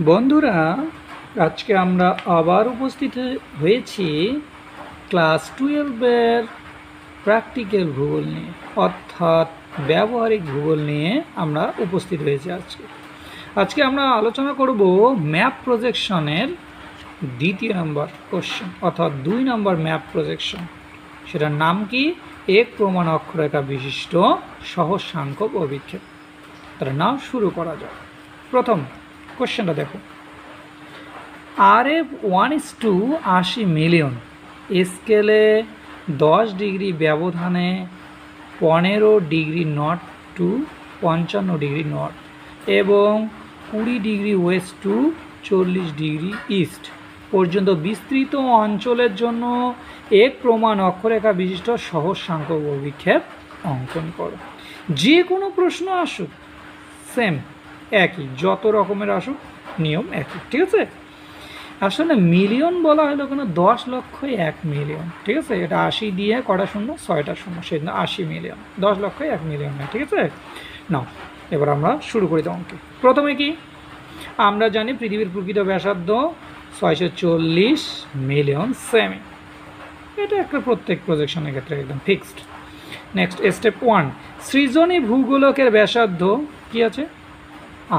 বন্ধুরা, আজকে আমরা আবার উপস্থিত হয়েছি ক্লাস 12-এর প্র্যাকটিক্যাল ভূগোল নিয়ে, অর্থাৎ ব্যবহারিক ভূগোল নিয়ে আমরা উপস্থিত হয়েছি। আজকে আমরা আলোচনা করব ম্যাপ প্রজেকশনের দ্বিতীয় নম্বর কোশ্চেন, অর্থাৎ 2 নম্বর ম্যাপ প্রজেকশন। সেটার নাম কি? এক প্রমাণ অক্ষরেখা বিশিষ্ট সহজ সাংখ্যক অভিক্ষেপ। তার নাম শুরু করা যাক। প্রথম কোশ্চেনটা দেখো, RF1:80 মিলিয়ন স্কেলে 10 ডিগ্রি ব্যবধানে 15 degree north to 55 degree north এবং 20 degree west to 40 degree east পর্যন্ত বিস্তৃত অঞ্চলের জন্য এক প্রমাণ অক্ষরেখা বিশিষ্ট সহজ সাংখ্যক অভিক্ষেপ অঙ্কন করো। যে কোনো প্রশ্ন আসুক সেম একই, যত রকমের আসুক নিয়ম একই, ঠিক আছে। আসলে মিলিয়ন বলা হলো কেন? 10 লক্ষ 1 মিলিয়ন, ঠিক আছে। এটা 80 দিয়ে কটা শূন্য, 6টা শূন্য, সেই জন্য 80 মিলিয়ন। 10 লক্ষ 1 মিলিয়ন না, ঠিক আছে। নাও এবার আমরা শুরু করি অঙ্কে। প্রথমে কি আমরা জানি পৃথিবীর প্রকৃত ব্যাসার্ধ 640 মিলিয়ন সেমি। এটা একটা প্রত্যেক প্রজেকশনের ক্ষেত্রে একদম ফিক্সড। নেক্সট স্টেপ 1, সৃজনী ভূগোলকের ব্যাসার্ধ কি আছে?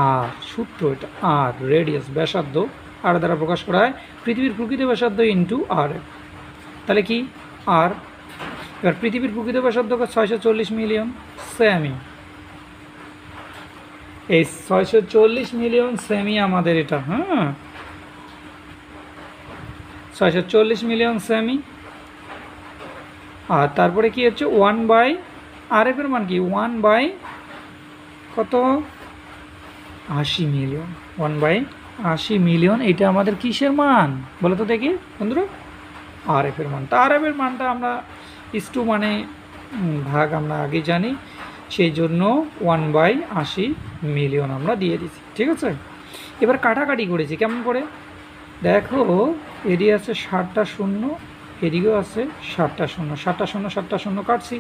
আর সূত্র এটা, আর রেডিয়াস ব্যাসার্ধ আর দ্বারা প্রকাশ করা হয় পৃথিবীর প্রকৃত ব্যাসার্ধ ইন্টু আর। তাহলে কি আর? এবার পৃথিবীর প্রকৃত ব্যাসার্ধ 640 মিলিয়ন সেমি। এই 640 মিলিয়ন সেমি আমাদের এটা, হ্যাঁ 640 মিলিয়ন সেমি। আর তারপরে কি হচ্ছে 1/, আর এর মান কি 1/, কত? 80 মিলিয়ন। 1/80 মিলিয়ন। এটা আমাদের কিসের মান বলো তো দেখি বন্ধুরা? আর এফের মান। তা আর এফের মানটা আমরা ইস্টু মানে ভাগ আমরা আগে জানি, সেই জন্য 1/80 মিলিয়ন আমরা দিয়ে দিচ্ছি, ঠিক আছে। এবার কাটাকাটি করেছি কেমন করে দেখো। এদিকে আছে 60টা শূন্য, এদিকেও আছে 60টা শূন্য, 60টা শূন্য 60টা শূন্য কাটছি।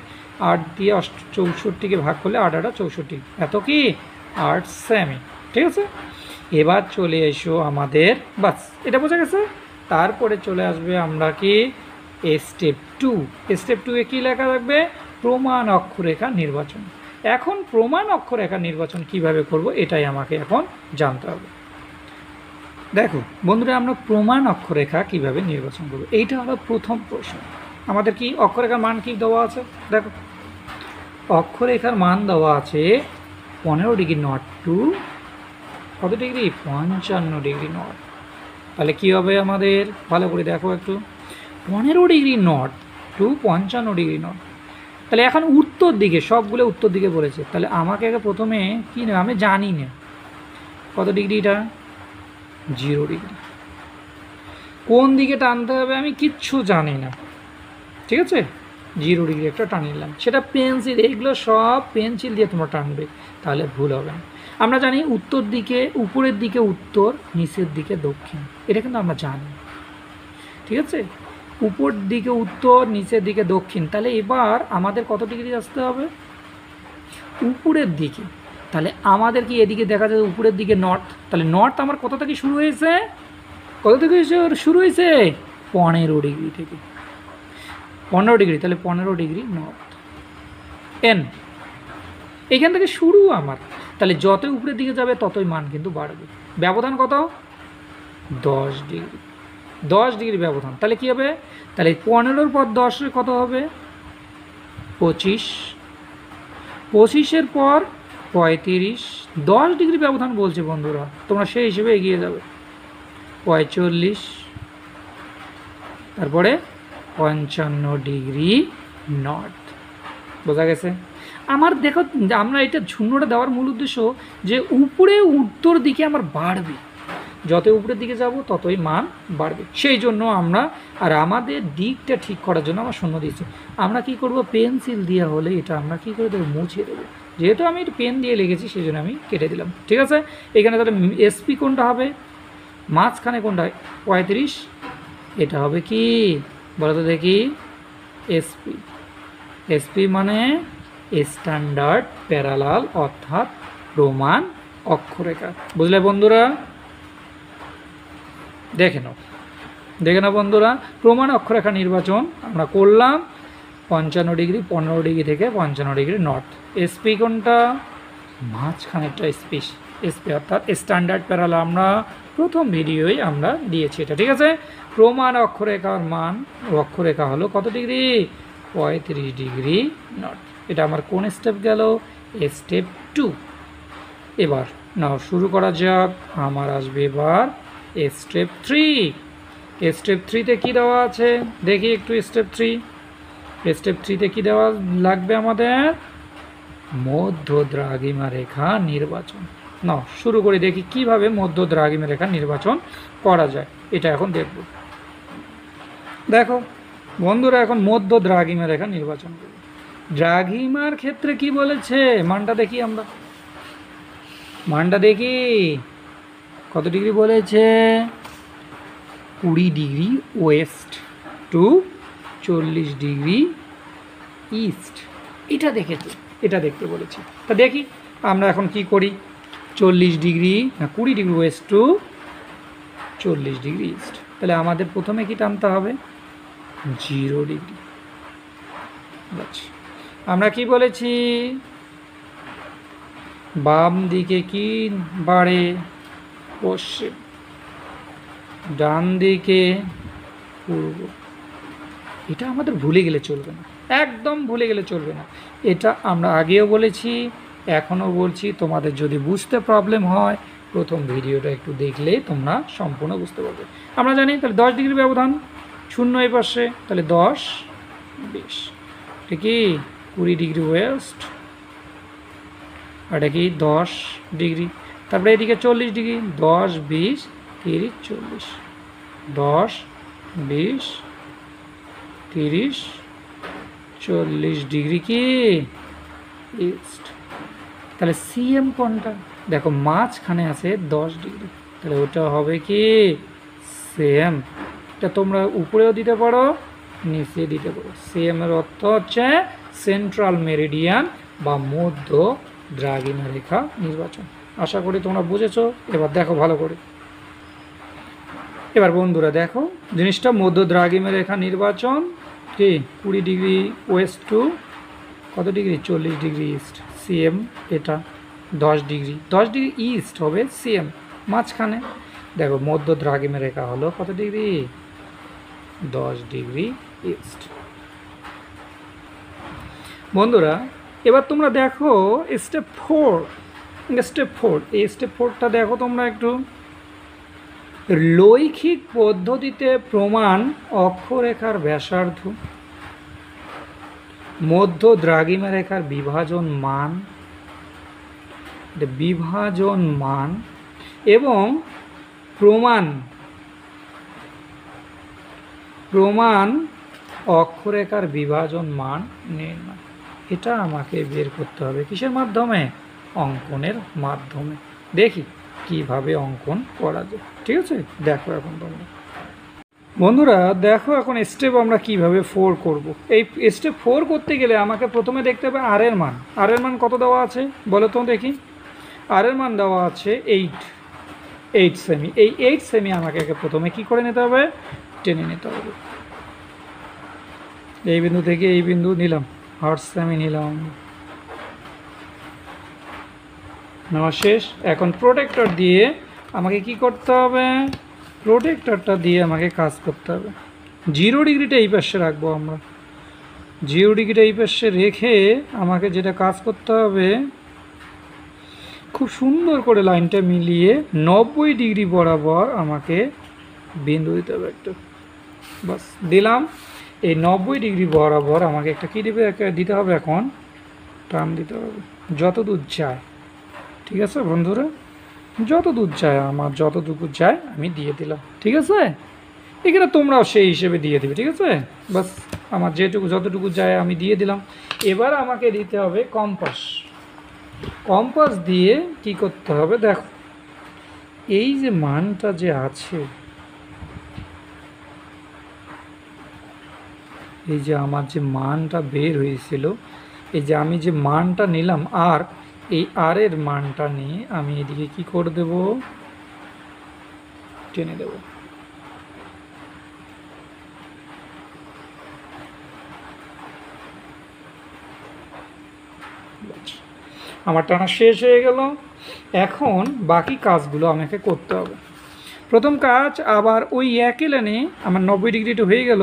8 দিয়ে 64কে ভাগ করলে 8 8 64, এত কি 8 সেমি, ঠিক আছে। এবার চলে এসো আমাদের, বাস এটা বোঝা গেছে। তারপরে চলে আসবে আমরা কি স্টেপ 2। স্টেপ 2-এ কী লেখা থাকবে? প্রমাণ অক্ষরেখা নির্বাচন। এখন প্রমাণ অক্ষরেখা নির্বাচন কিভাবে করব এটাই আমাকে এখন জানতে হবে। দেখো বন্ধুরা, আমরা প্রমাণ অক্ষরেখা কিভাবে নির্বাচন করব, এইটা হলো প্রথম প্রশ্ন। আমাদের কি অক্ষরেখার মান কি দেওয়া আছে? দেখো অক্ষরেখার মান দেওয়া আছে 15 ডিগ্রি নর্থ টু কত ডিগ্রি? 55 degree north. তাহলে কি হবে আমাদের? ভালো করে দেখো একটু, 15 degree north to 55 degree north. তাহলে এখন উত্তর দিকে, সবগুলো উত্তর দিকে বলেছে। তাহলে আমাকে আগে প্রথমে কি না, আমি জানি না কত ডিগ্রি, এটা 0 ডিগ্রি। কোন দিকে টানতে হবে আমি কিচ্ছু জানি না, ঠিক আছে। 0 ডিগ্রি একটা টান নিলাম, সেটা পেন্সিল, এইগুলো সব পেন্সিল দিয়ে তোমরা টানবে, তাহলে ভুল হবে না। আমরা জানি উত্তর দিকে, উপরের দিকে উত্তর, নিচের দিকে দক্ষিণ, এটা কিন্তু আমরা জানি, ঠিক আছে। উপর দিকে উত্তর, নিচের দিকে দক্ষিণ। তাহলে এবার আমাদের কত ডিগ্রি আসতে হবে? উপরের দিকে। তাহলে আমাদের কি এদিকে দেখা যায় উপরের দিকে নর্থ। তাহলে নর্থ আমার কত থেকে শুরু হয়েছে? কত থেকে শুরু হয়েছে? 15 ডিগ্রি থেকে। 15 ডিগ্রি, তাহলে 15 ডিগ্রি নর্থ। এন এখান থেকে শুরু আমার। তাহলে যতই উপরের দিকে যাবে ততই মান কিন্তু বাড়বে। ব্যবধান কত? 10 ডিগ্রি। 10 ডিগ্রি ব্যবধান। তাহলে কী হবে? তাহলে 15-র পর 10-এর কত হবে? 25। 25-এর পর 35। 10 ডিগ্রি ব্যবধান বলছে বন্ধুরা, তোমরা সেই হিসেবে এগিয়ে যাবে। 45, তারপরে 55 ডিগ্রি নর্থ। বোঝা গেছে? আমার দেখো, আমরা এটা শূন্যটা দেওয়ার মূল উদ্দেশ্য যে উপরে উত্তর দিকে আমার বাড়বে, যত উপরের দিকে যাব ততই মান বাড়বে, সেই জন্য আমরা, আর আমাদের দিকটা ঠিক করার জন্য আমরা শূন্য দিয়েছি। আমরা কি করব? পেন্সিল দিয়ে হলে এটা আমরা কি করে দেবো? মুছে দেবো। যেহেতু আমি এটা পেন দিয়ে লিখেছি সেই জন্য আমি কেটে দিলাম, ঠিক আছে। এখানে তাহলে এসপি কোনটা হবে? মাঝখানে কোনটা? 35। এটা হবে কি বলো তো দেখি? এসপি। এসপি মানে স্ট্যান্ডার্ড প্যারালাল, অর্থাৎ প্রমাণ অক্ষরেখা। বুঝলে বন্ধুরা? দেখে নাও বন্ধুরা, প্রমাণ অক্ষরেখা নির্বাচন আমরা করলাম 55 ডিগ্রি 15 ডিগ্রি থেকে 55 ডিগ্রি নর্থ। এসপি কোনটা? মাঝখানেরটা এসপি অর্থাৎ স্ট্যান্ডার্ড প্যারাল আমরা প্রথম ভিডিওই আমরা দিয়েছি এটা, ঠিক আছে। প্রমাণ অক্ষরেখার মান অক্ষরেখা হলো কত ডিগ্রি? 35 degree north. এটা আমার কোন স্টেপ গেল? স্টেপ 2। এবার নাও শুরু করা যাক। আমার আসবে এবার স্টেপ 3। স্টেপ 3তে কী দেওয়া আছে দেখি একটু। স্টেপ 3তে কী দেওয়া লাগবে আমাদের? মধ্য দ্রাঘিমা রেখা নির্বাচন। নাও শুরু করে দেখি কিভাবে মধ্য দ্রাঘিমা রেখা নির্বাচন করা যায়, এটা এখন দেখব। দেখো বন্ধুরা, এখন মধ্য দ্রাঘিমা রেখা নির্বাচন করব। দ্রাঘিমার ক্ষেত্রে কি বলেছে? মানটা দেখি আমরা, মানটা দেখি কত ডিগ্রি বলেছে? 20 degree west to 40 degree east. এটা দেখতে বলেছি। তা দেখি আমরা এখন কি করি। 40 ডিগ্রি না 20 degree west to 40 degree east. তাহলে আমাদের প্রথমে কি টানতে হবে? 0 ডিগ্রি। আমরা কি বলেছি? বাম দিকে কি বাড়ে? পশ্চিম। ডান দিকে পূর্ব। এটা আমাদের ভুলে গেলে চলবে না, একদম ভুলে গেলে চলবে না। এটা আমরা আগেও বলেছি, এখনও বলছি। তোমাদের যদি বুঝতে প্রবলেম হয় প্রথম ভিডিওটা একটু দেখলে তোমরা সম্পূর্ণ বুঝতে পারবে। আমরা জানি তাহলে 10 ডিগ্রি ব্যবধান, 0 এই পাশে, তাহলে 10 20। এটা কি 20 ডিগ্রি ওয়েস্ট, আর এটা কি 10 ডিগ্রি। তারপরে এদিকে 40 ডিগ্রি, 10 20 30 40, 10 20 30 40 ডিগ্রি কি ইস্ট। তাহলে সিএম কোনটা? দেখো মাঝখানে আছে 10 ডিগ্রি, তাহলে ওটা হবে কি সিএম। এটা তোমরা উপরেও দিতে পারো, নিচে দিতে পারো। সিএম এর অর্থ হচ্ছে সেন্ট্রাল মেরিডিয়ান বা মধ্য দ্রাঘিমা রেখা নির্বাচন। আশা করি তোমরা বুঝেছো। এবার দেখো ভালো করে। এবার বন্ধুরা দেখো জিনিসটা, মধ্য দ্রাঘিমা রেখা নির্বাচন কি 20 ডিগ্রি ওয়েস্ট টু কত ডিগ্রি? 40 degree east. সিএম এটা 10 ডিগ্রি ইস্ট হবে সিএম। মাঝখানে দেখো মধ্য দ্রাঘিমা রেখা হলো কত ডিগ্রি? 10 degree east. বন্ধুরা এবার তোমরা দেখো স্টেপ 4। এই স্টেপ 4টা দেখো তোমরা একটু। লৈখিক পদ্ধতিতে প্রমাণ অক্ষরেখার ব্যাসার্ধ, মধ্য দ্রাঘিমা রেখার বিভাজন মান এবং প্রমাণ অক্ষরেখার বিভাজন মান নির্ণয়। এটা আমাকে বের করতে হবে কিসের মাধ্যমে? অঙ্কনের মাধ্যমে। দেখি কিভাবে অঙ্কন করা যায়, ঠিক আছে। দেখো এখন তোমরা বন্ধুরা, দেখো এখন স্টেপ আমরা কিভাবে 4 করব। এই স্টেপ 4 করতে গেলে আমাকে প্রথমে দেখতে হবে আর এর মান। আর এর মান কত দেওয়া আছে বলো তো দেখি। আর এর মান দেওয়া আছে 8 সেমি। এই 8 সেমি আমাকে প্রথমে কি করে নিতে হবে? টেনে নিতে হবে। এই বিন্দু থেকে এই বিন্দু নিলাম, 8 সেমি নিলাম, নেওয়া শেষ। এখন প্রোটেক্টর দিয়ে আমাকে কি করতে হবে? প্রোটেক্টরটা দিয়ে আমাকে কাজ করতে হবে। 0 ডিগ্রিটা এই পাশে রাখবো আমরা। 0 ডিগ্রিটা এই পাশে রেখে আমাকে যেটা কাজ করতে হবে, খুব সুন্দর করে লাইনটা মিলিয়ে 90 ডিগ্রি বরাবর আমাকে বিন্দু দিতে হবে একটু। বাস দিলাম। এই 90 ডিগ্রি বরাবর আমাকে একটা কী দিতে হবে? এখন টান দিতে হবে যত দূর যায়, ঠিক আছে বন্ধুরা। যত দূর যায়, আমার যতটুকু যায় আমি দিয়ে দিলাম, ঠিক আছে। এখানে তোমরাও সেই হিসেবে দিয়ে দেবে, ঠিক আছে। বাস আমার যতটুকু যায় আমি দিয়ে দিলাম। এবার আমাকে দিতে হবে কম্পাস দিয়ে কি করতে হবে? দেখো এই যে মানটা যে আছে, এই যে আমার যে মানটা বের হয়েছিল, এই যে আমি যে মানটা নিলাম আর এই আর এর মানটা নিয়ে আমি এদিকে কি করে দেব? টেনে দেব। আমার টানা শেষ হয়ে গেল। এখন বাকি কাজগুলো আমাকে করতে হবে। প্রথম কাজ, আবার ওই একই লাইনে আমার 90 ডিগ্রিটা হয়ে গেল,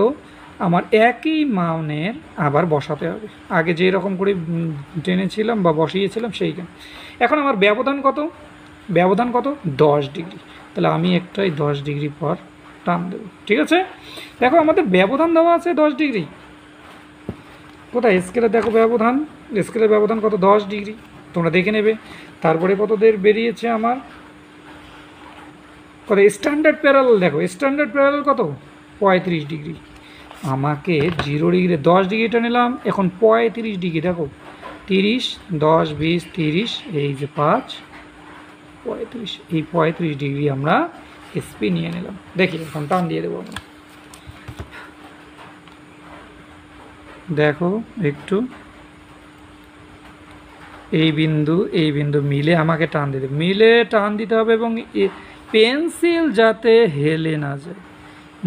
আমার একই মানের আবার বসাতে হবে, আগে যেই রকম করে টেনেছিলাম বা বসিয়েছিলাম সেইখানে। এখন আমার ব্যবধান কত? ব্যবধান কত? 10 ডিগ্রি। তাহলে আমি একটাই 10 ডিগ্রি পর টান দেবো। ঠিক আছে, দেখো আমাদের ব্যবধান দেওয়া আছে 10 ডিগ্রি। কোথায় স্কেলে দেখো ব্যবধান, স্কেলের ব্যবধান কত? 10 ডিগ্রি। তোমরা দেখে নেবে। তারপরে কত দের বেরিয়েছে আমার কত? স্ট্যান্ডার্ড প্যারালাল দেখো, স্ট্যান্ডার্ড প্যারালাল কত? 35 ডিগ্রি। আমাকে 0 ডিগ্রি 10 ডিগ্রিটা নিলাম, এখন 35 ডিগ্রি দেখো, 30 10 20 30, এই যে 5 35, এই 35 ডিগ্রি আমরা এসপি নিয়ে নিলাম। দেখি এখন টান দিয়ে দেবো আমরা। দেখো একটু এই বিন্দু মিলে আমাকে টান দিতে, মিলে টান দিতে হবে, এবং পেন্সিল যাতে হেলে না যায়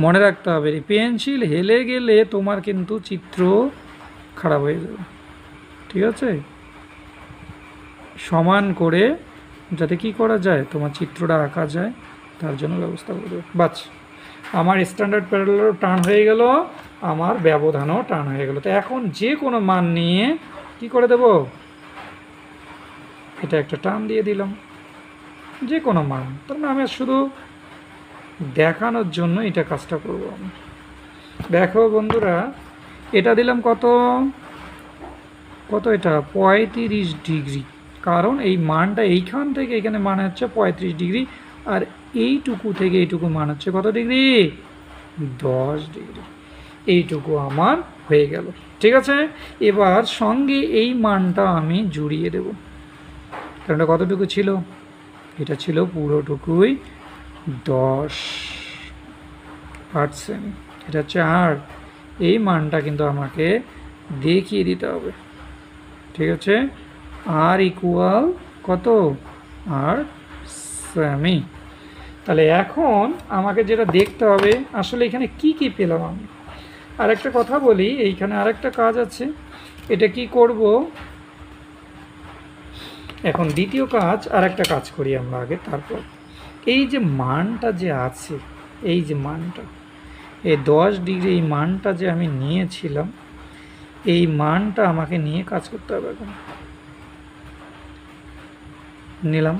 মনে রাখতে হবে। এই পেন্সিল হেলে গেলে তোমার কিন্তু চিত্র খারাপ হয়ে যাবে। ঠিক আছে, সমান করে যাতে কি করা যায়, তোমার চিত্রটা আঁকা যায়, তার জন্য ব্যবস্থা করে দেবে। বাস, আমার স্ট্যান্ডার্ড প্যারালালও টান হয়ে গেল, আমার ব্যবধানও টান হয়ে গেল। তো এখন যে কোনো মান নিয়ে কি করে দেব, এটা একটা টান দিয়ে দিলাম, যে কোনো মান। তার মানে আমি শুধু দেখানোর জন্য এটা কাজটা করব আমি। দেখো বন্ধুরা, এটা দিলাম কত কত, এটা 35 ডিগ্রি, কারণ এই মানটা এইখান থেকে এখানে মান হচ্ছে 35 ডিগ্রি, আর এইটুকু থেকে এইটুকু মান হচ্ছে কত ডিগ্রি? 10 ডিগ্রি। এইটুকু আমার হয়ে গেল। ঠিক আছে, এবার সঙ্গে এই মানটা আমি জুড়িয়ে দেব, কারণ এটা কতটুকু ছিল? এটা ছিল পুরোটুকুই 10%। এটা হচ্ছে আর, এই মানটা কিন্তু আমাকে দেখিয়ে দিতে হবে। ঠিক আছে, আর ইকুয়াল কত? আর সেমি। তাহলে এখন আমাকে যেটা দেখতে হবে, আসলে এখানে কি কি পেলাম আমি। আর একটা কথা বলি, এইখানে আরেকটা কাজ আছে, এটা কি করব এখন, দ্বিতীয় কাজ, আর একটা কাজ করি আমরা আগে, তারপর এই যে মানটা যে আছে, এই যে মানটা, এই 10 ডিগ্রি এই মানটা যে আমি নিয়েছিলাম, এই মানটা আমাকে নিয়ে কাজ করতে হবে। এখন নিলাম,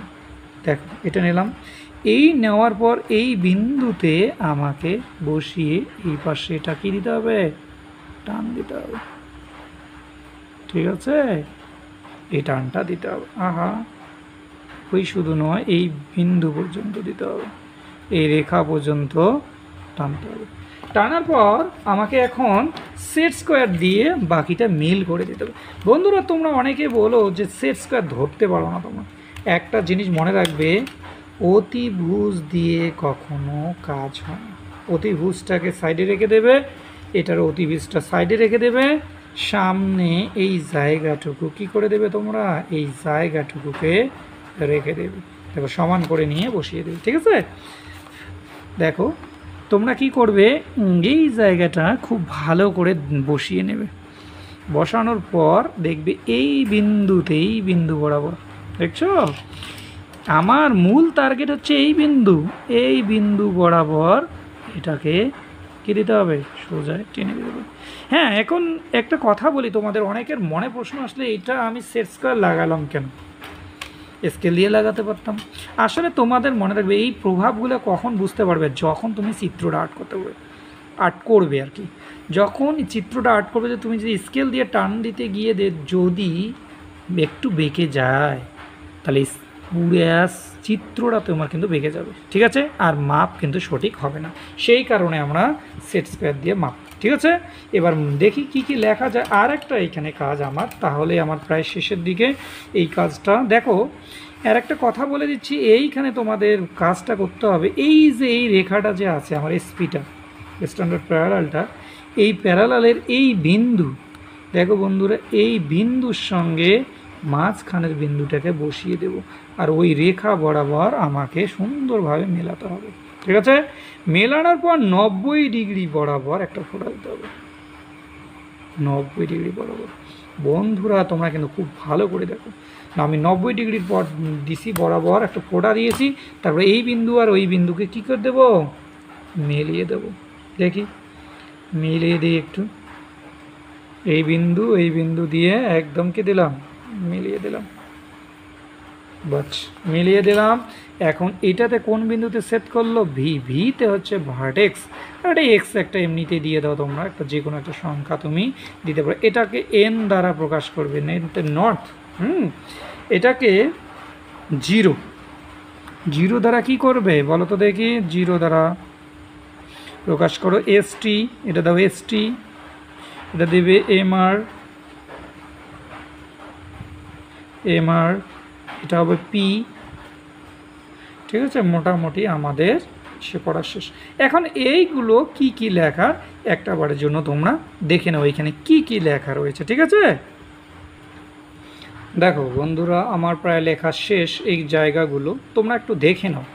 দেখো এটা নিলাম, এই নেওয়ার পর এই বিন্দুতে আমাকে বসিয়ে এই পাশে এটা কি দিতে হবে? টান দিতে হবে। ঠিক আছে, এই টানটা দিতে হবে। আহা, ওই শুধু নয়, এই বিন্দু পর্যন্ত দিতে হবে, এই রেখা পর্যন্ত টানতে হবে। টানার পর আমাকে এখন সেট স্কোয়ার দিয়ে বাকিটা মিল করে দিতে হবে। বন্ধুরা, তোমরা অনেকে বলো যে সেট স্কোয়ার ধরতে পারো না। তোমরা একটা জিনিস মনে রাখবে, অতিভুজ দিয়ে কখনো কাজ হয় না। অতিভুজটাকে সাইডে রেখে দেবে, এটার অতিভুজটা সাইডে রেখে দেবে, সামনে এই জায়গাটুকু কি করে দেবে তোমরা? এই জায়গাটুকুকে রেখে দেবে, দেখো সমান করে নিয়ে বসিয়ে দেবে। ঠিক আছে, দেখো তোমরা কি করবে, এই জায়গাটা খুব ভালো করে বসিয়ে নেবে। বসানোর পর দেখবে এই বিন্দুতে, এই বিন্দু বরাবর, দেখছো আমার মূল টার্গেট হচ্ছে এই বিন্দু বরাবর এটাকে কি দিতে হবে? সোজায় টেনে দিতে হবে। হ্যাঁ, এখন একটা কথা বলি, তোমাদের অনেকের মনে প্রশ্ন আসলে, এটা আমি সেট স্কোয়ার লাগালাম কেন? স্কেল দিয়ে লাগাতে পারতাম। আসলে তোমাদের মনে রাখবে, এই প্রভাবগুলো কখন বুঝতে পারবে? যখন তুমি চিত্রটা আর্ট করবে আর কি। যখন চিত্রটা আর্ট করবে, যে তুমি যদি স্কেল দিয়ে টান দিতে গিয়ে যদি একটু বেঁকে যায়, তাহলে পুরো চিত্রটা তোমার কিন্তু বেঁকে যাবে। ঠিক আছে, আর মাপ কিন্তু সঠিক হবে না। সেই কারণে আমরা সেট স্কোয়ার দিয়ে মাপ। ঠিক আছে, এবার দেখি কি কি লেখা যায়। আর একটা এইখানে কাজ আমার, তাহলে আমার প্রায় শেষের দিকে এই কাজটা। দেখো, আর একটা কথা বলে দিচ্ছি, এইখানে তোমাদের কাজটা করতে হবে, এই যে এই রেখাটা যে আছে আমার এসপিটা, স্ট্যান্ডার্ড প্যারালালটা, এই প্যারালালের এই বিন্দু, দেখো বন্ধুরা, এই বিন্দুর সঙ্গে মাঝখানের বিন্দুটাকে বসিয়ে দেব, আর ওই রেখা বরাবর আমাকে সুন্দরভাবে মেলাতে হবে। ঠিক আছে, মেলানোর পর 90 ডিগ্রি বরাবর একটা ফোঁটা দিতে হবে, 90 ডিগ্রি বরাবর। বন্ধুরা, তোমরা কিন্তু খুব ভালো করে দেখো, না, আমি 90 ডিগ্রির পর দিছি বরাবর একটা ফোঁটা দিয়েছি, তারপরে এই বিন্দু আর ওই বিন্দুকে কী করে দেবো, মিলিয়ে দেব। দেখি মিলিয়ে দিই একটু, এই বিন্দু দিয়ে একদম কি দিলাম, মিলিয়ে দিলাম, বাস মিলিয়ে দিলাম। এখন এটাতে কোন বিন্দুতে সেট করলো, ভিতে হচ্ছে ভার্টেক্স, আর এটা এক্স একটা এমনিতে দিয়ে দাও তোমরা, একটা যে কোনো একটা সংখ্যা তুমি দিতে পারো। এটাকে এন দ্বারা প্রকাশ করবে, নর্থ, এটাকে জিরো দ্বারা কি করবে বলো তো দেখি, জিরো দ্বারা প্রকাশ করো। এসটি, এটা দাও এসটি, এটা দেবে এমআর, এটা হবে পি। ঠিক আছে, মোটামুটি আমাদের সে পড়া শেষ। এখন এইগুলো কি কি লেখার একটা বারের জন্য তোমরা দেখে নাও এখানে কি কি লেখা রয়েছে। ঠিক আছে, দেখো বন্ধুরা আমার প্রায় লেখা শেষ, এই জায়গাগুলো তোমরা একটু দেখে নাও।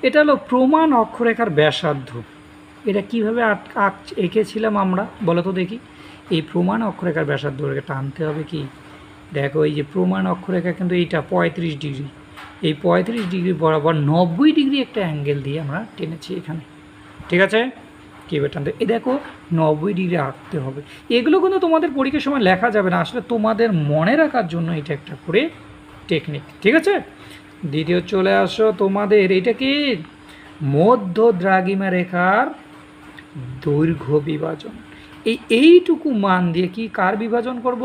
এটা হলো প্রমাণ অক্ষরেখার ব্যাসার্ধ। এটা কীভাবে এঁকেছিলাম আমরা বলো তো দেখি। এই প্রমাণ অক্ষরেখার ব্যাসার্ধকে টানতে হবে কি, দেখো এই যে প্রমাণ অক্ষরেখা কিন্তু এইটা 35 ডিগ্রি, এই 35 ডিগ্রি বরাবর 90 ডিগ্রি একটা অ্যাঙ্গেল দিয়ে আমরা টেনেছি এখানে। ঠিক আছে, কীভাবে টানতে, এই দেখো 90 ডিগ্রি আঁকতে হবে। এগুলো কিন্তু তোমাদের পরীক্ষার সময় লেখা যাবে না, আসলে তোমাদের মনে রাখার জন্য এটা একটা করে টেকনিক। ঠিক আছে, দ্বিতীয় চলে আসো তোমাদের, এটা কি মধ্য দ্রাঘিমা রেখার দৈর্ঘ্য বিভাজন। এইটুকু মান দিয়ে কি কার বিভাজন করব,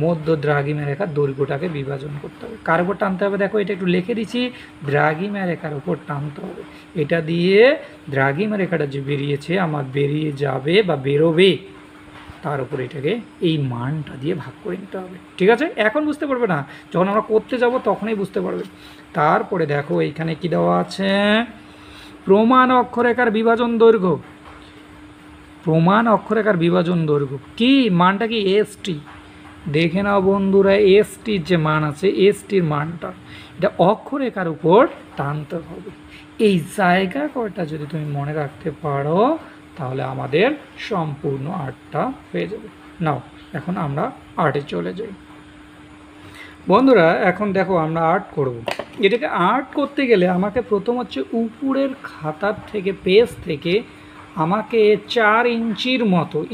মধ্য দ্রাঘিমা রেখার দৈর্ঘ্যটাকে বিভাজন করতে হবে। কার উপর টানতে হবে দেখো, এটা একটু লিখে দিচ্ছি, দ্রাঘিমা রেখার উপর টানতে হবে। এটা দিয়ে দ্রাঘিমা রেখাটা যে বেরিয়েছে আমার বেরিয়ে যাবে বা বেরোবে, তার উপর এটাকে এই মানটা দিয়ে ভাগ করে নিতে হবে। ঠিক আছে, এখন বুঝতে পারবে না, যখন আমরা করতে যাব তখনই বুঝতে পারবে। তারপরে দেখো এইখানে কি দেওয়া আছে, প্রমাণ অক্ষরেখার বিভাজন দৈর্ঘ্য, প্রমাণ অক্ষরেখার বিভাজন দৈর্ঘ্য কি মানটা কি, এসটি। দেখে নাও বন্ধুরা, এসটির যে মান আছে, এসটির মানটা এটা অক্ষরেখার উপর টানতে হবে। এই জায়গা কয়টা যদি তুমি মনে রাখতে পারো তাহলে আমাদের সম্পূর্ণ আর্টটা হয়ে যাবে। নাও এখন আমরা আর্টে চলে যাই বন্ধুরা। এখন দেখো আমরা আর্ট করব। এটাকে আর্ট করতে গেলে আমাকে প্রথম হচ্ছে উপরের খাতার থেকে পেজ থেকে আমাকে 4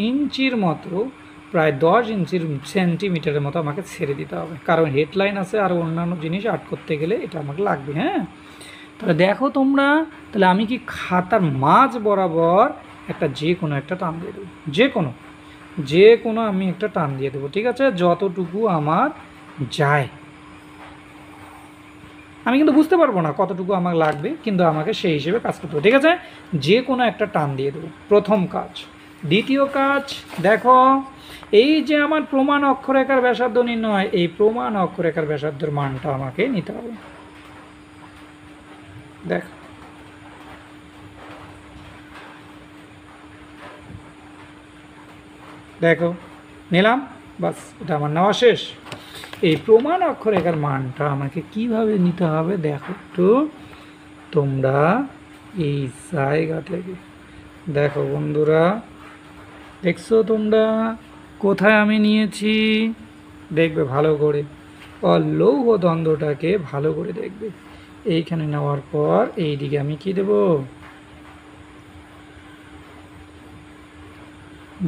ইঞ্চির মতো প্রায় 10 সেন্টিমিটারের মতো আমাকে ছেড়ে দিতে হবে, কারণ হেডলাইন আছে আর অন্যান্য জিনিস আর্ট করতে গেলে এটা আমাকে লাগবে। হ্যাঁ, তাহলে দেখো তোমরা, তাহলে আমি কি খাতার মাঝ বরাবর একটা যে কোনো একটা টান দিয়ে দেবো, যে কোনো আমি একটা টান দিয়ে দেবো। ঠিক আছে, যতটুকু আমার যায়, আমি কিন্তু বুঝতে পারবো না কতটুকু আমার লাগবে, কিন্তু আমাকে সেই হিসেবে কাজ করতে হবে। ঠিক আছে, যে কোনো একটা টান দিয়ে দেবো, প্রথম কাজ। দ্বিতীয় কাজ দেখো, এই যে আমার প্রমাণ অক্ষরেখার ব্যাসার্ধ নির্ণয়, এই প্রমাণ অক্ষরেখার ব্যাসার্ধের মানটা আমাকে নিতে হবে। দেখো দেখো নিলাম, বাস এটা আমার নেওয়া শেষ। এই প্রমাণ অক্ষরেখার মানটা আমাকে কিভাবে নিতে হবে দেখো একটু তোমরা, এই জায়গা থেকে দেখো বন্ধুরা, দেখছো তোমরা কোথায় আমি নিয়েছি, দেখবে ভালো করে, লৌহ দ্বন্দ্বটাকে ভালো করে দেখবে। এইখানে নেওয়ার পর এই দিকে আমি কি দেব,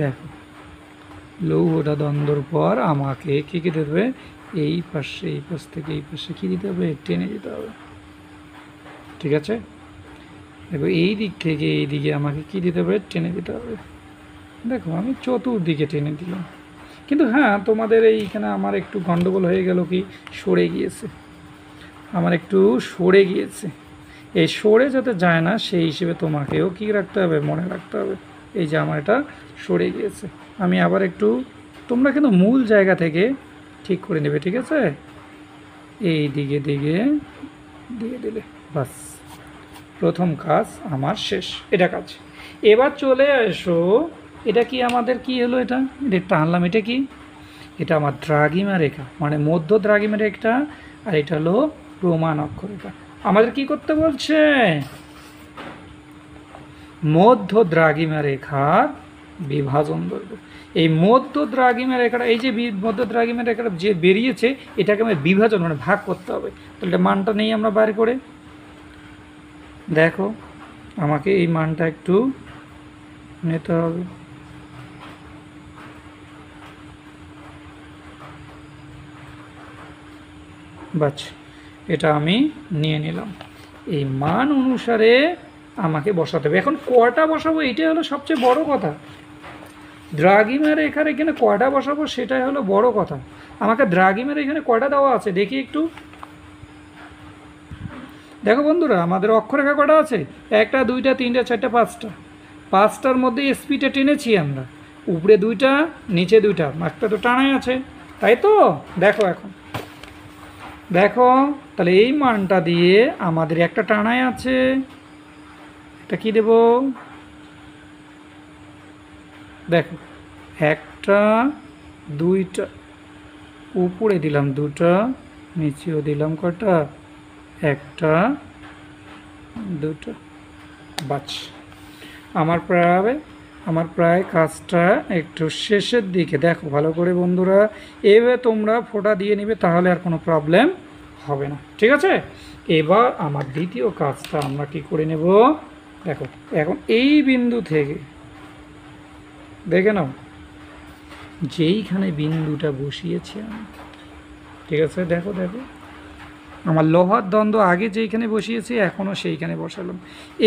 দেখো লৌহটা দ্বন্দ্বর পর আমাকে কি কি দিতে হবে, এই পাশ থেকে এই পাশে কি দিতে হবে, টেনে দিতে হবে। ঠিক আছে, দেখো এই দিক থেকে এই দিকে আমাকে কি দিতে হবে, টেনে দিতে হবে। দেখো আমি চতুর্দিকে টেনে দিলাম, কিন্তু হ্যাঁ তোমাদের এইখানে আমার একটু গন্ডগোল হয়ে গেল, কি সরে গিয়েছে, এই সরে যাতে যায় না সেই হিসেবে তোমাকেও কি রাখতে হবে, মনে রাখতে হবে এই যে আমার এটা সরে গিয়েছে। আমি আবার একটু, তোমরা কিন্তু মূল জায়গা থেকে ঠিক করে নেবে। ঠিক আছে, এই দিকে দিয়ে দিলে বাস, প্রথম কাজ আমার শেষ, এটা কাজ। এবার চলে এসো, এটা কি আমাদের কি হলো, এটা টানলাম, এটা কি, এটা আমার দ্রাঘিমা রেখা, মানে মধ্য দ্রাঘিমা রেখা, আর এটা হলো প্রমাণ অক্ষরেখা। আমাদের কি করতে বলছে, মধ্য দ্রাঘিমা রেখার বিভাজন দৈর্ঘ্য। এই মধ্য দ্রাঘিমা রেখাটা, এই যে মধ্য দ্রাঘিমা রেখাটা যে বেরিয়েছে, এটাকে আমি বিভাজন মানে ভাগ করতে হবে। তাহলে এটা মানটা নেই আমরা বাইরে করে, দেখো আমাকে এই মানটা একটু নিতে হবে। বাস, এটা আমি নিয়ে নিলাম। এই মান অনুসারে আমাকে বসাতে হবে। এখন কয়টা বসাবো এটাই হলো সবচেয়ে বড় কথা। দ্রাঘিমার রেখার এখানে কয়টা বসাবো সেটাই হলো বড় কথা। আমাকে দ্রাঘিমার এখানে কয়টা দেওয়া আছে দেখি একটু। দেখো বন্ধুরা, আমাদের অক্ষরেখা কটা আছে? 1টা 2টা 3টা 4টা 5টা। 5টার মধ্যে স্পিডে টেনেছি আমরা, উপরে 2টা নিচে 2টা, একটা তো টানাই আছে, তাই তো? দেখো এখন দেখো, তাহলে এই মানটা দিয়ে আমাদের একটা টানাই আছে, এটা কি দেব? দেখো 1টা 2টা, উপরে দিলাম 2টা, নিচেও দিলাম কটা? 1টা 2টা। বাস, আমার প্রায় কাজটা একটু শেষের দিকে। দেখো ভালো করে বন্ধুরা, এভাবে তোমরা ফোঁটা দিয়ে নিবে, তাহলে আর কোনো প্রবলেম হবে না, ঠিক আছে? এবার আমার দ্বিতীয় কাজটা আমরা কি করে নেব, দেখো এখন এই বিন্দু থেকে দেখে নাও, যেইখানে বিন্দুটা বসিয়েছি আমি, ঠিক আছে? দেখো দেখো, আমার লোহার দ্বন্দ্ব আগে যেইখানে বসিয়েছি এখনও সেইখানে বসালাম।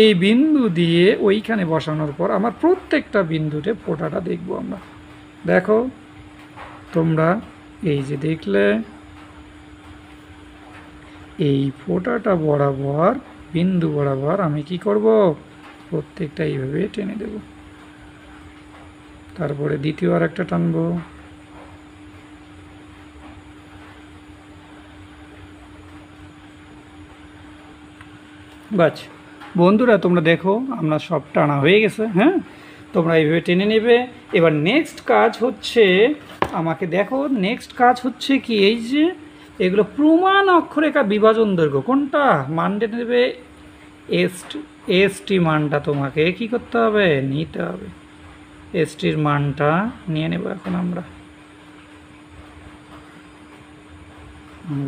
এই বিন্দু দিয়ে ওইখানে বসানোর পর আমার প্রত্যেকটা বিন্দুতে ফোঁটাটা দেখব আমরা। দেখো তোমরা, এই যে দেখলে, এই ফোঁটাটা বরাবর, বিন্দু বরাবর আমি কি করব, প্রত্যেকটা এইভাবে টেনে দেব। তারপরে দ্বিতীয় আর একটা টানবো, বাস। বন্ধুরা তোমরা দেখো, আমরা সব টানা হয়ে গেছে। হ্যাঁ, তোমরা এইভাবে টেনে নেবে। এবার নেক্সট কাজ হচ্ছে, আমাকে দেখো নেক্সট কাজ হচ্ছে কি, এই যে এগুলো প্রমাণ অক্ষরেখা বিভাজন দৈর্ঘ্য, কোনটা মান টেনে নেবে? এসটি মানটা তোমাকে কি করতে হবে, নিতে হবে। এসটির মানটা নিয়ে নেব এখন আমরা।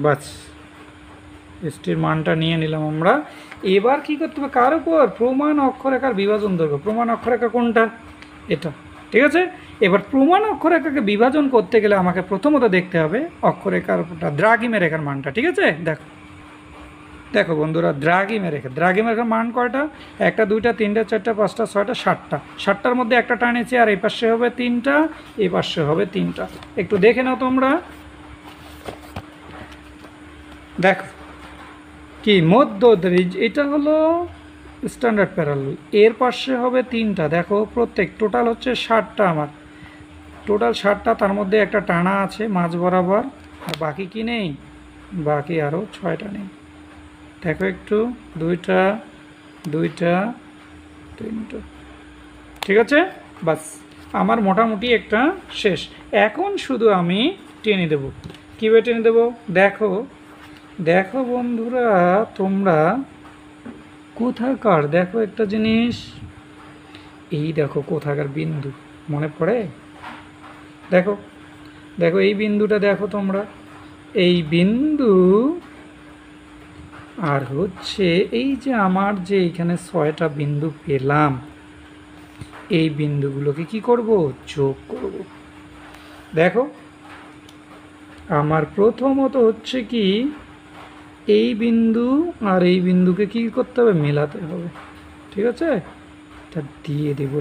বাস, এসটির মানটা নিয়ে নিলাম আমরা। এবার কি করতে হবে, কার উপর? প্রমাণ অক্ষরেখার বিভাজন দৈর্ঘ্য। প্রমাণ অক্ষরেখা কোনটা? এটা, ঠিক আছে? এবার প্রমাণ অক্ষরেখাকে বিভাজন করতে গেলে আমাকে প্রথমত দেখতে হবে অক্ষরেখার দ্রাঘিমা রেখার মানটা, ঠিক আছে? দেখো দেখো বন্ধুরা, দ্রাঘিমা রেখার মান কয়টা? 1টা 2টা 3টা 4টা 5টা 6টা 7টা। 7টার মধ্যে একটা টানেছি, আর এই পাশে হবে 3টা, এই পাশে হবে 3টা। একটু দেখে নাও তোমরা, দেখো কি মধ্য, এটা হলো স্ট্যান্ডার্ড প্যারালাল, এর পাশে হবে 3টা। দেখো প্রত্যেক টোটাল হচ্ছে 7টা, আমার টোটাল 7টা, তার মধ্যে একটা টানা আছে মাঝ বরাবর, আর বাকি কি নেই? বাকি আরও 6টা নেই। দেখো একটু, 2টা 2টা 3টা, ঠিক আছে? বাস, আমার মোটামুটি একটা শেষ। এখন শুধু আমি টেনে দেব। কীভাবে টেনে দেব? দেখো দেখো বন্ধুরা, তোমরা কোথাকার, দেখো একটা জিনিস, এই দেখো কোথাকার বিন্দু মনে পড়ে? দেখো দেখো এই বিন্দুটা দেখো তোমরা, এই বিন্দু আর হচ্ছে এই যে আমার যে এখানে 6টা বিন্দু পেলাম, এই বিন্দুগুলোকে কি করব, যোগ করব। দেখো আমার প্রথমত হচ্ছে কি, এই বিন্দু আর এই বিন্দুকে কি করতে হবে, মেলাতে হবে, ঠিক আছে? এটা দিয়ে দেব,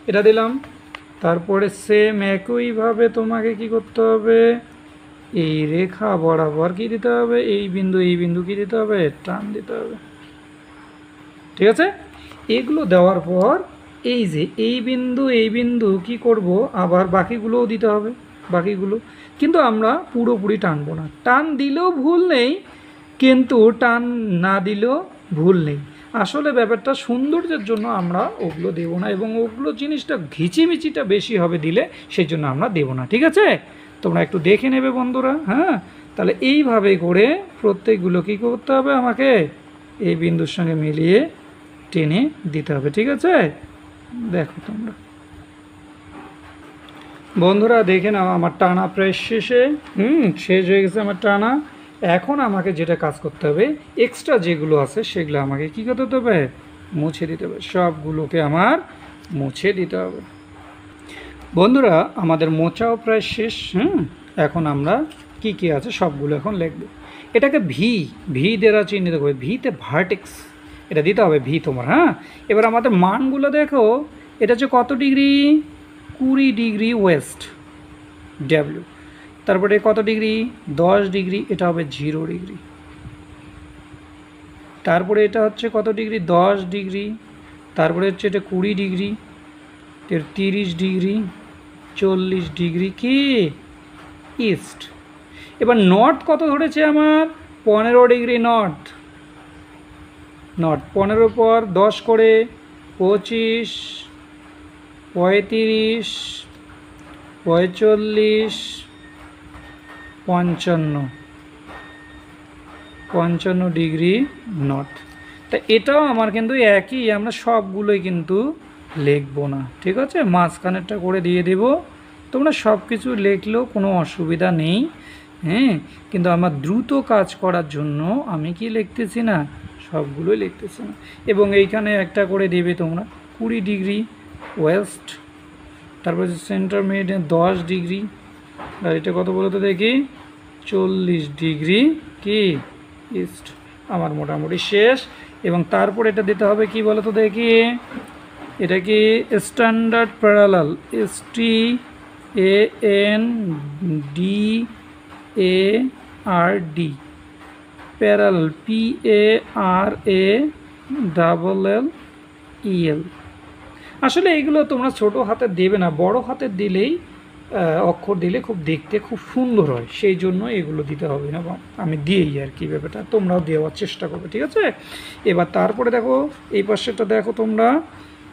এটা দিলাম। তারপরে সেম একইভাবে তোমাকে কি করতে হবে, এই রেখা বরাবর কি দিতে হবে, এই বিন্দু কি দিতে হবে, টান দিতে হবে, ঠিক আছে? এগুলো দেওয়ার পর এই যে এই বিন্দু কি করব, আবার বাকিগুলোও দিতে হবে, বাকিগুলো। কিন্তু আমরা পুরোপুরি টানবো না, টান দিলেও ভুল নেই, কিন্তু টান না দিলেও ভুল নেই। আসলে ব্যাপারটা সৌন্দর্যের জন্য আমরা ওগুলো দেবো না, এবং ওগুলো জিনিসটা ঘিচিমিচিটা বেশি হবে দিলে, সেই জন্য আমরা দেবো না, ঠিক আছে? তোমরা একটু দেখে নেবে বন্ধুরা। হ্যাঁ, তাহলে এইভাবে করে প্রত্যেকগুলো কী করতে হবে, আমাকে এই বিন্দুর সঙ্গে মিলিয়ে টেনে দিতে হবে, ঠিক আছে? দেখো তোমরা বন্ধুরা, দেখে নাও আমার টানা প্রায় শেষে। শেষ হয়ে গেছে আমার টানা। এখন আমাকে যেটা কাজ করতে হবে, এক্সট্রা যেগুলো আছে সেগুলো আমাকে কী করতে হবে, মুছে দিতে হবে। সবগুলোকে আমার মুছে দিতে হবে। বন্ধুরা, আমাদের মোচাও প্রায় শেষ। এখন আমরা কি কি আছে সবগুলো এখন লিখব। এটাকে ভি দ্বারা চিহ্নিত করবে। ভিতে ভার্টেক্স এটা দিতে হবে, ভি তোমার। এবার আমাদের মানগুলো দেখো, এটা হচ্ছে কত ডিগ্রি, 20 ডিগ্রি ওয়েস্ট ডাব্লিউ। তারপরে কত ডিগ্রি, 10 ডিগ্রি, এটা হবে 0 ডিগ্রি। তারপরে এটা হচ্ছে কত ডিগ্রি, 10 ডিগ্রি। তারপরে হচ্ছে এটা 20 ডিগ্রি, 30 ডিগ্রি, 40 ডিগ্রি কি ইস্ট। এবার নর্থ কত ধরেছে আমার, 15 ডিগ্রি নর্থ। 15 পর 10 করে 25, 35, 45, 55 ডিগ্রি নর্থ। তা এটাও আমার কিন্তু একই, আমরা সবগুলোই কিন্তু লিখবো না, ঠিক আছে। মাঝখানেরটা করে দিয়ে দেব। তোমরা সব কিছু লিখলেও কোনো অসুবিধা নেই, কিন্তু আমার দ্রুত কাজ করার জন্য আমি কি লিখতেছি না, সবগুলোই লিখতেছি না। এবং এইখানে একটা করে দেবে তোমরা 20 ডিগ্রি ওয়েস্ট। তারপর সেন্টার মেরিডিয়ান 10 ডিগ্রি। আর এটা কত বলো তো দেখি, 40 ডিগ্রি কি ইস্ট। আমার মোটামুটি শেষ। এবং তারপর এটা দিতে হবে কি বলো তো দেখি, এটা কি standard parallel, STANDARD parallel, PARALLEL। আসলে এইগুলো তোমরা ছোট হাতের দেবে না, বড় হাতের দিলেই অক্ষর দিলে খুব দেখতে খুব সুন্দর হয়, সেই জন্য এগুলো দিতে হবে না। আমি দিয়েই আর কি ব্যাপারটা, তোমরাও দেওয়ার চেষ্টা করবে, ঠিক আছে। এবার তারপরে দেখো এই পাশেটা দেখো তোমরা,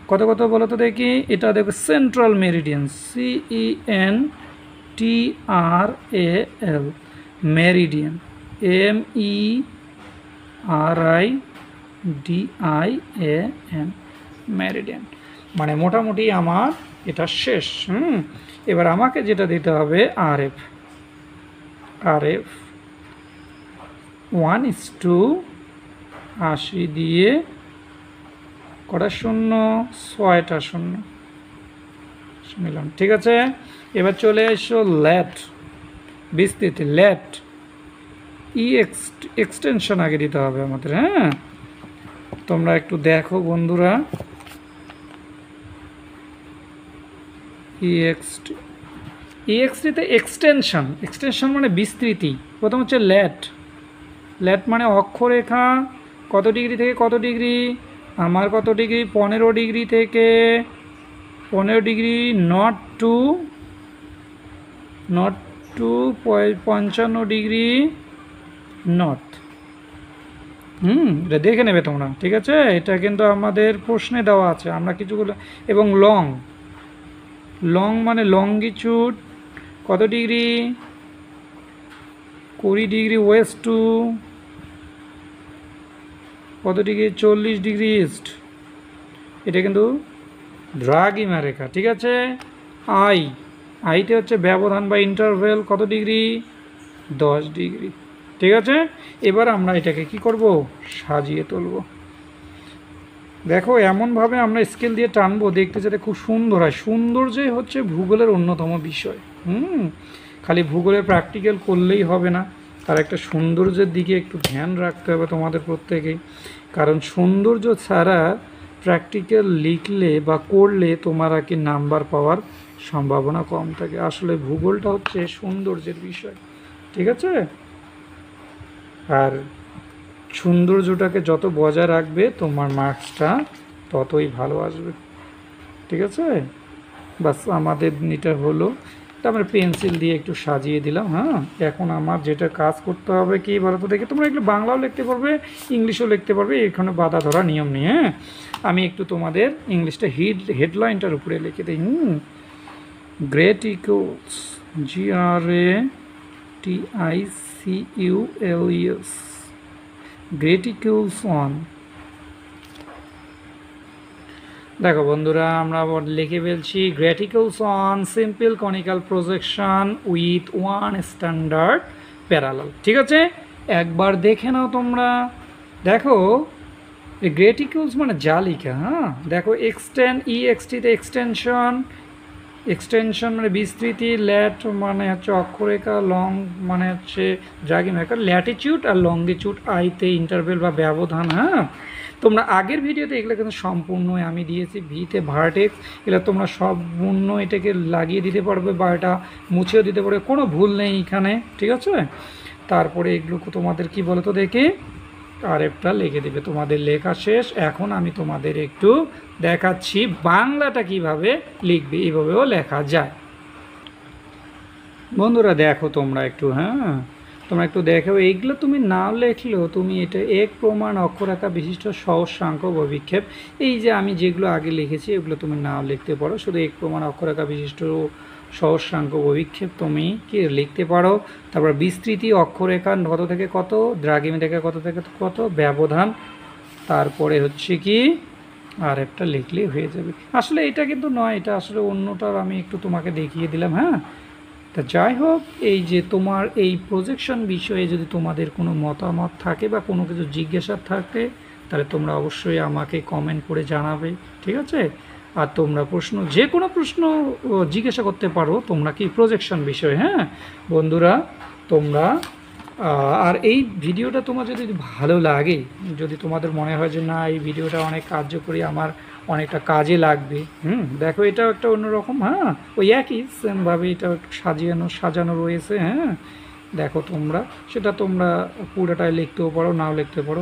কত কত বলো তো দেখি। এটা দেখো central meridian, CENTRAL meridian, MERIDIAN meridian. মানে মোটামুটি আমার এটা শেষ। এবার আমাকে যেটা দিতে হবে RF 1:80 দিয়ে কটা শূন্য, 6টা শূন্য নিলাম, ঠিক আছে। এবার চলে এসো ল্যাট, বিস্তৃতি ল্যাট, এক্সটেনশন আগে দিতে হবে আমাদের। তোমরা একটু দেখো বন্ধুরা, EXT এক্সটেনশন মানে বিস্তৃতি। প্রথম হচ্ছে ল্যাট মানে অক্ষরেখা কত ডিগ্রি থেকে কত ডিগ্রি, আমার কত ডিগ্রি, 15 ডিগ্রি থেকে 15 degree north to 55 degree north. এটা দেখে নেবে তোমরা, ঠিক আছে। এটা কিন্তু আমাদের প্রশ্নে দেওয়া আছে, আমরা কিছুগুলো। এবং লং মানে লঙ্গিচুড কত ডিগ্রি, 20 ডিগ্রি ওয়েস্ট টু কত ডিগ্রি, 40 ডিগ্রি ইস্ট। এটা কিন্তু দ্রাঘিমা রেখা, ঠিক আছে। আইতে হচ্ছে ব্যবধান বা ইন্টারভেল কত ডিগ্রি, 10 ডিগ্রি, ঠিক আছে। এবার আমরা এটাকে কি করব, সাজিয়ে তুলব। দেখো এমনভাবে আমরা স্কেল দিয়ে টানবো, দেখতে যাতে খুব সুন্দর হয়। সৌন্দর্যই হচ্ছে ভূগোলের অন্যতম বিষয়। খালি ভূগোলের প্র্যাকটিক্যাল করলেই হবে না, তার একটা সৌন্দর্যের দিকে একটু ধ্যান রাখতে হবে তোমাদের প্রত্যেকেই। কারণ সৌন্দর্য ছাড়া প্র্যাকটিক্যাল লিখলে বা করলে তোমার আর কি নাম্বার পাওয়ার সম্ভাবনা কম থাকে। আসলে ভূগোলটা হচ্ছে সৌন্দর্যের বিষয়, ঠিক আছে। আর সৌন্দর্যটাকে যত বজায় রাখবে তোমার মার্কসটা ততই ভালো আসবে, ঠিক আছে। বাস আমাদের এটা হলো, তারপরে পেন্সিল দিয়ে একটু সাজিয়ে দিলাম। এখন আমার যেটা কাজ করতে হবে কি বলো তো দেখি, তোমরা এগুলো বাংলাও লিখতে পারবে, ইংলিশও লিখতে পারবে, এখানে বাধা ধরা নিয়ম নেই। আমি একটু তোমাদের ইংলিশটা হেডলাইনটার উপরে লিখে দিই। Great equals, GRATICULES, great equals 1, দেখো বন্ধুরা, আমরা আবার লিখে ফেলছি graticules on simple conical projection with one standard parallel. ঠিক আছে, একবার দেখে নাও তোমরা। দেখো গ্র্যাটিকলস মানে জালিকা, হ্যাঁ দেখো এক্সটিতে এক্সটেনশন, এক্সটেনশন মানে বিস্তৃতি, ল্যাট মানে হচ্ছে অক্ষরেখা, লং মানে হচ্ছে দ্রাঘিমারেখা, ল্যাটিচিউড আর লঙ্গিচিউড আইতে ইন্টারভেল বা ব্যবধান। হ্যাঁ, তোমরা আগের ভিডিওতে এগুলো কিন্তু সম্পূর্ণ আমি দিয়েছি, ভিতে ভার্টেক্স, এগুলো তোমরা সম্পূর্ণ এটাকে লাগিয়ে দিতে পারবে বা এটা মুছেও দিতে পারবে, কোনো ভুল নেই এখানে। ঠিক আছে, তারপরে এগুলো তোমাদের কি বলো তো দেখি, আরেকটা লিখে দেবে। তোমাদের লেখা শেষ। এখন আমি তোমাদের একটু দেখাচ্ছি বাংলাটা কিভাবে লিখবে, এইভাবেও লেখা যায়। বন্ধুরা দেখো তোমরা একটু, হ্যাঁ তোমরা একটু দেখো, এইগুলো তুমি নাও লেখলেও তুমি এটা এক প্রমাণ অক্ষরেখা বিশিষ্ট সহজ সাংখ্যক অভিক্ষেপ, এই যে আমি যেগুলো আগে লিখেছি এগুলো তুমি নাও লিখতে পারো। শুধু এক প্রমাণ অক্ষরেখা বিশিষ্ট সহজ সাংখ্যক অভিক্ষেপ তুমি কি লিখতে পারো। তারপর বিস্তৃতি অক্ষরেখা কত থেকে কত, দ্রাঘিমা থেকে কত ব্যবধান, তারপরে হচ্ছে কি আর একটা লিখলেই হয়ে যাবে। আসলে এটা কিন্তু নয়, এটা আসলে অন্যটার আমি একটু তোমাকে দেখিয়ে দিলাম। হ্যাঁ, তা যাই হোক, এই যে তোমার এই প্রজেকশন বিষয়ে যদি তোমাদের কোনো মতামত থাকে বা কোনো কিছু জিজ্ঞাসা থাকে, তাহলে তোমরা অবশ্যই আমাকে কমেন্ট করে জানাবে। ঠিক আছে, আর তোমরা যে কোনো প্রশ্ন জিজ্ঞাসা করতে পারো তোমরা কি প্রজেকশন বিষয়ে। হ্যাঁ বন্ধুরা, তোমরা আর এই ভিডিওটা তোমার যদি ভালো লাগে, যদি তোমাদের মনে হয় যে না এই ভিডিওটা অনেক কার্যকরী, আমার অনেকটা কাজে লাগবে, দেখো এটাও একটা অন্যরকম, হ্যাঁ ওই একই সেমভাবে এটাও একটু সাজানো রয়েছে। হ্যাঁ দেখো তোমরা সেটা তোমরা পুরোটাই লিখতেও পারো, নাও লিখতে পারো।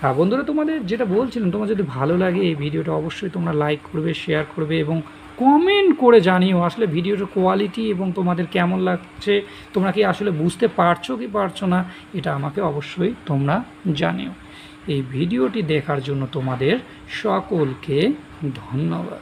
হ্যাঁ বন্ধুরা, তোমাদের যেটা বলছিলাম, তোমার যদি ভালো লাগে এই ভিডিওটা অবশ্যই তোমরা লাইক করবে, শেয়ার করবে এবং কমেন্ট করে জানিও আসলে ভিডিওটার কোয়ালিটি এবং তোমাদের কেমন লাগছে, তোমরা কি আসলে বুঝতে পারছো কি পারছো না, এটা আমাকে অবশ্যই তোমরা জানিও। এই ভিডিওটি দেখার জন্য তোমাদের সকলকে ধন্যবাদ।